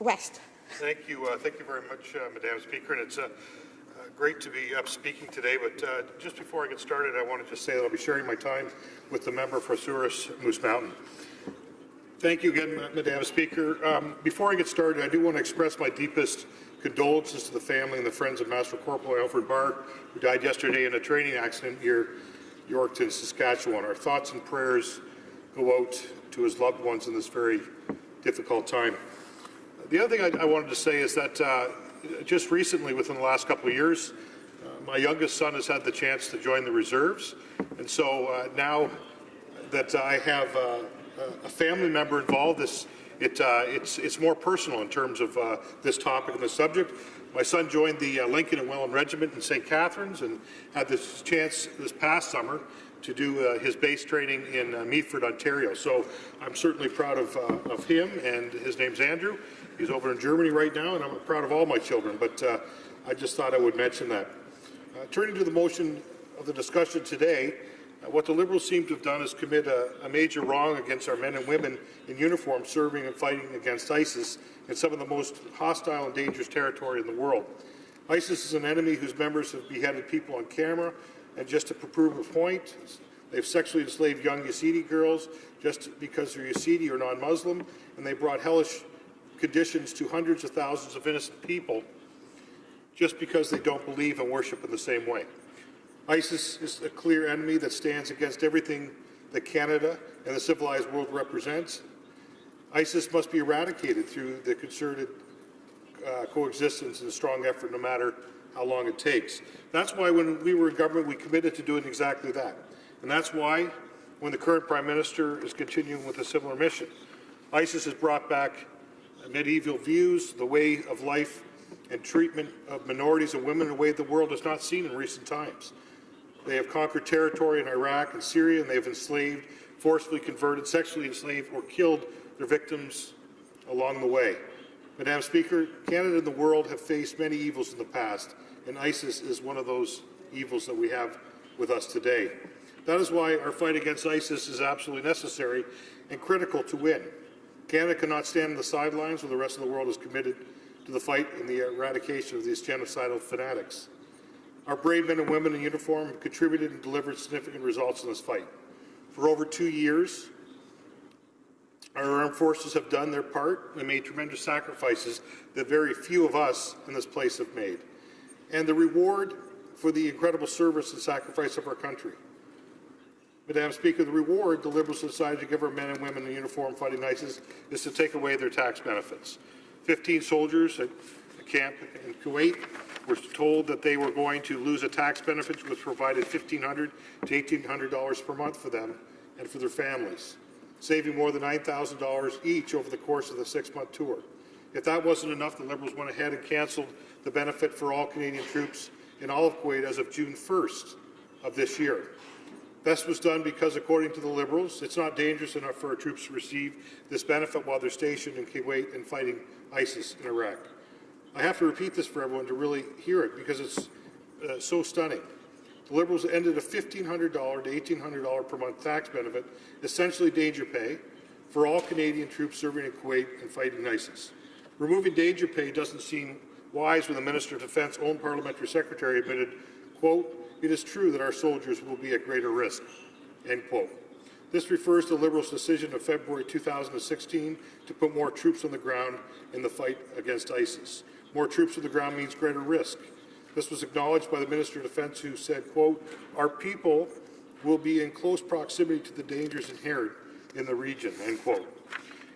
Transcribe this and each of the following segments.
West. Thank you very much, Madam Speaker, and it's great to be up speaking today. But just before I get started, I want to just say that I'll be sharing my time with the member for Souris Moose Mountain. Thank you again, Madam Speaker. Before I get started, I do want to express my deepest condolences to the family and the friends of Master Corporal Alfred Barr, who died yesterday in a training accident near Yorkton, Saskatchewan. Our thoughts and prayers go out to his loved ones in this very difficult time. The other thing I wanted to say is that just recently, within the last couple of years, my youngest son has had the chance to join the reserves, and so now that I have a family member involved, it's more personal in terms of this topic and the subject. My son joined the Lincoln and Welland Regiment in St. Catharines and had this chance this past summer to do his base training in Meaford, Ontario. So I'm certainly proud of him, and his name's Andrew. He's over in Germany right now, and I'm proud of all my children, but I just thought I would mention that. Turning to the motion of the discussion today, what the Liberals seem to have done is commit a major wrong against our men and women in uniform serving and fighting against ISIS in some of the most hostile and dangerous territory in the world. ISIS is an enemy whose members have beheaded people on camera, and just to prove a point, they've sexually enslaved young Yazidi girls just because they're Yazidi or non-Muslim, and they brought hellish conditions to hundreds of thousands of innocent people just because they don't believe and worship in the same way. ISIS is a clear enemy that stands against everything that Canada and the civilized world represents. ISIS must be eradicated through the concerted coexistence and a strong effort, no matter how long it takes. That's why when we were in government, we committed to doing exactly that. And that's why when the current Prime Minister is continuing with a similar mission. ISIS has brought back medieval views, the way of life and treatment of minorities and women in a way the world has not seen in recent times. They have conquered territory in Iraq and Syria, and they have enslaved, forcibly converted, sexually enslaved, or killed their victims along the way. Madam Speaker, Canada and the world have faced many evils in the past, and ISIS is one of those evils that we have with us today. That is why our fight against ISIS is absolutely necessary and critical to win. Canada cannot stand on the sidelines when the rest of the world is committed to the fight and the eradication of these genocidal fanatics. Our brave men and women in uniform have contributed and delivered significant results in this fight. For over 2 years, our armed forces have done their part and made tremendous sacrifices that very few of us in this place have made. And the reward for the incredible service and sacrifice of our country. Madam Speaker, the reward the Liberals decided to give our men and women in uniform fighting ISIS is to take away their tax benefits. 15 soldiers at a camp in Kuwait were told that they were going to lose a tax benefit which provided $1,500 to $1,800 per month for them and for their families, saving more than $9,000 each over the course of the 6-month tour. If that wasn't enough, the Liberals went ahead and cancelled the benefit for all Canadian troops in all of Kuwait as of June 1st of this year. This was done because, according to the Liberals, it's not dangerous enough for our troops to receive this benefit while they're stationed in Kuwait and fighting ISIS in Iraq. I have to repeat this for everyone to really hear it because it's so stunning. The Liberals ended a $1,500 to $1,800 per month tax benefit, essentially danger pay, for all Canadian troops serving in Kuwait and fighting ISIS. Removing danger pay doesn't seem wise when the Minister of Defence's own parliamentary secretary admitted, quote, "It is true that our soldiers will be at greater risk," end quote. This refers to the Liberals' decision of February 2016 to put more troops on the ground in the fight against ISIS. More troops on the ground means greater risk. This was acknowledged by the Minister of Defence, who said, quote, "Our people will be in close proximity to the dangers inherent in the region," end quote.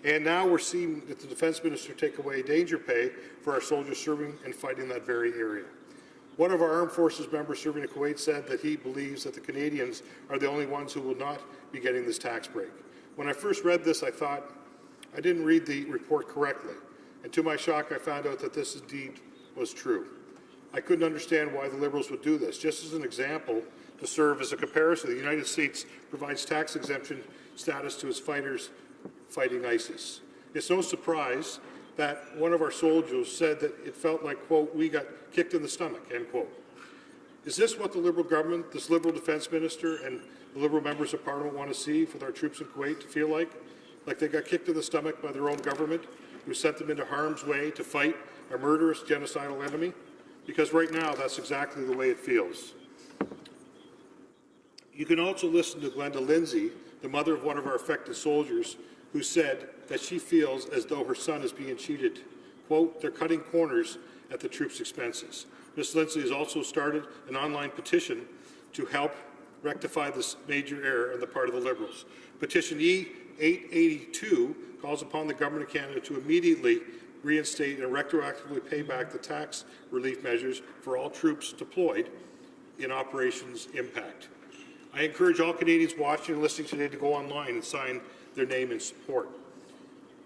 And now we're seeing that the Defence Minister take away danger pay for our soldiers serving and fighting in that very area. One of our armed forces members serving in Kuwait said that he believes that the Canadians are the only ones who will not be getting this tax break. When I first read this, I thought I didn't read the report correctly. And to my shock, I found out that this indeed was true. I couldn't understand why the Liberals would do this. Just as an example, to serve as a comparison, the United States provides tax exemption status to its fighters fighting ISIS. It's no surprise that one of our soldiers said that it felt like, quote, "we got kicked in the stomach," end quote. Is this what the Liberal government, this Liberal Defence Minister and the Liberal members of Parliament want to see with our troops in Kuwait to feel like they got kicked in the stomach by their own government who sent them into harm's way to fight a murderous genocidal enemy? Because right now, that's exactly the way it feels. You can also listen to Glenda Lindsay, the mother of one of our affected soldiers, who said that she feels as though her son is being cheated. Quote, they're cutting corners at the troops' expenses. Ms. Lindsay has also started an online petition to help rectify this major error on the part of the Liberals. Petition E-882 calls upon the Government of Canada to immediately reinstate and retroactively pay back the tax relief measures for all troops deployed in Operations Impact. I encourage all Canadians watching and listening today to go online and sign their name in support.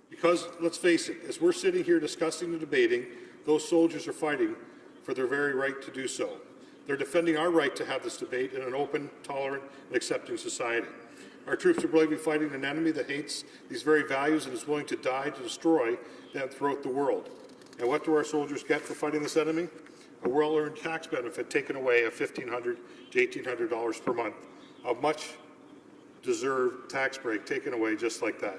Because, let's face it, as we're sitting here discussing and debating, those soldiers are fighting for their very right to do so. They're defending our right to have this debate in an open, tolerant, and accepting society. Our troops are bravely fighting an enemy that hates these very values and is willing to die to destroy them throughout the world. And what do our soldiers get for fighting this enemy? A well-earned tax benefit taken away of $1,500 to $1,800 per month. A much-deserved tax break taken away just like that.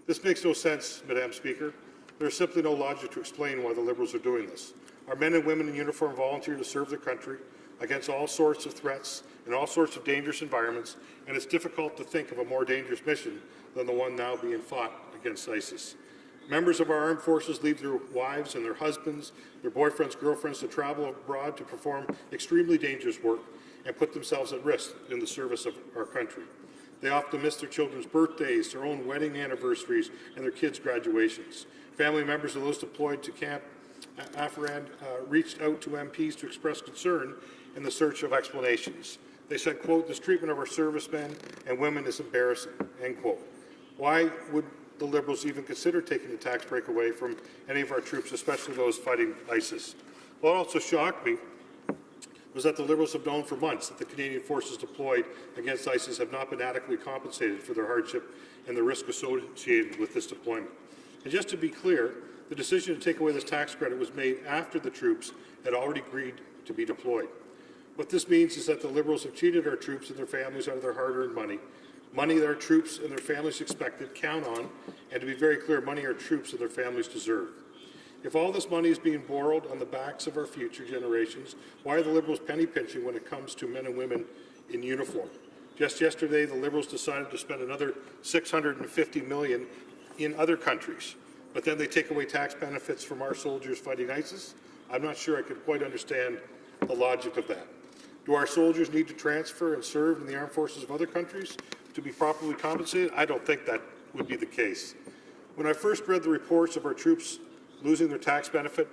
This makes no sense, Madam Speaker. There is simply no logic to explain why the Liberals are doing this. Our men and women in uniform volunteer to serve their country against all sorts of threats in all sorts of dangerous environments, and it's difficult to think of a more dangerous mission than the one now being fought against ISIS. Members of our armed forces leave their wives and their husbands, their boyfriends, girlfriends to travel abroad to perform extremely dangerous work and put themselves at risk in the service of our country. They often miss their children's birthdays, their own wedding anniversaries, and their kids' graduations. Family members of those deployed to Camp Afran reached out to MPs to express concern in the search of explanations. They said, quote, this treatment of our servicemen and women is embarrassing, end quote. Why would the Liberals even consider taking the tax break away from any of our troops, especially those fighting ISIS? What also shocked me was that the Liberals have known for months that the Canadian forces deployed against ISIS have not been adequately compensated for their hardship and the risk associated with this deployment. And just to be clear, the decision to take away this tax credit was made after the troops had already agreed to be deployed. What this means is that the Liberals have cheated our troops and their families out of their hard-earned money, money that our troops and their families expected, count on, and to be very clear, money our troops and their families deserve. If all this money is being borrowed on the backs of our future generations, why are the Liberals penny pinching when it comes to men and women in uniform? Just yesterday, the Liberals decided to spend another $650 million in other countries, but then they take away tax benefits from our soldiers fighting ISIS? I'm not sure I could quite understand the logic of that. Do our soldiers need to transfer and serve in the armed forces of other countries to be properly compensated? I don't think that would be the case. When I first read the reports of our troops losing their tax benefit,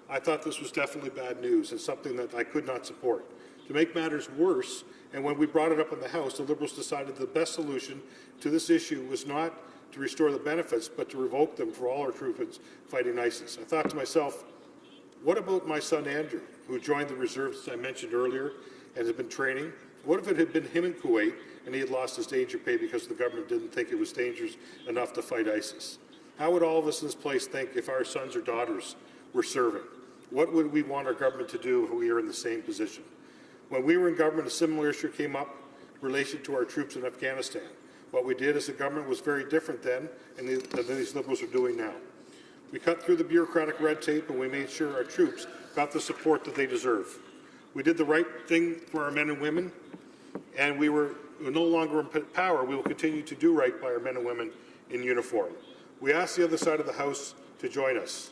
I thought this was definitely bad news and something that I could not support. To make matters worse, and when we brought it up in the House, the Liberals decided the best solution to this issue was not to restore the benefits, but to revoke them for all our troops fighting ISIS. I thought to myself, what about my son Andrew, who joined the reserves, as I mentioned earlier, and has been training? What if it had been him in Kuwait and he had lost his danger pay because the government didn't think it was dangerous enough to fight ISIS? How would all of us in this place think if our sons or daughters were serving? What would we want our government to do if we were in the same position? When we were in government, a similar issue came up in relation to our troops in Afghanistan. What we did as a government was very different then than these Liberals are doing now. We cut through the bureaucratic red tape and we made sure our troops got the support that they deserve. We did the right thing for our men and women, and we were no longer in power. We will continue to do right by our men and women in uniform. We asked the other side of the House to join us.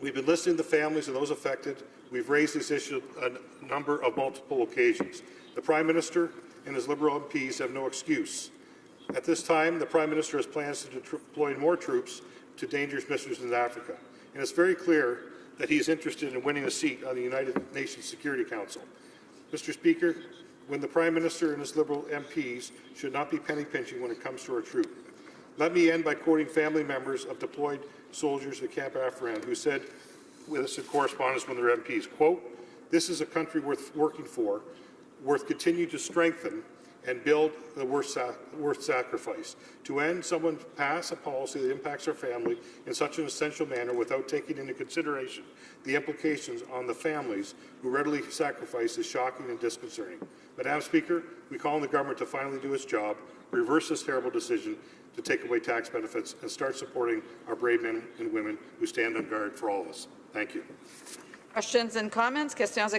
We've been listening to families of those affected. We've raised this issue on a number of multiple occasions. The Prime Minister and his Liberal MPs have no excuse. At this time, the Prime Minister has plans to deploy more troops to dangerous missions in Africa. And it's very clear that he is interested in winning a seat on the United Nations Security Council. Mr. Speaker, when the Prime Minister and his Liberal MPs should not be penny pinching when it comes to our troops. Let me end by quoting family members of deployed soldiers at Camp Afran who said with us in correspondence with their MPs, quote, this is a country worth working for, worth continuing to strengthen and build the worth sacrifice. To end, someone pass a policy that impacts our family in such an essential manner without taking into consideration the implications on the families who readily sacrifice is shocking and disconcerting. Madam Speaker, we call on the government to finally do its job. reverse this terrible decision to take away tax benefits and start supporting our brave men and women who stand on guard for all of us. Thank you. Questions and comments? Questions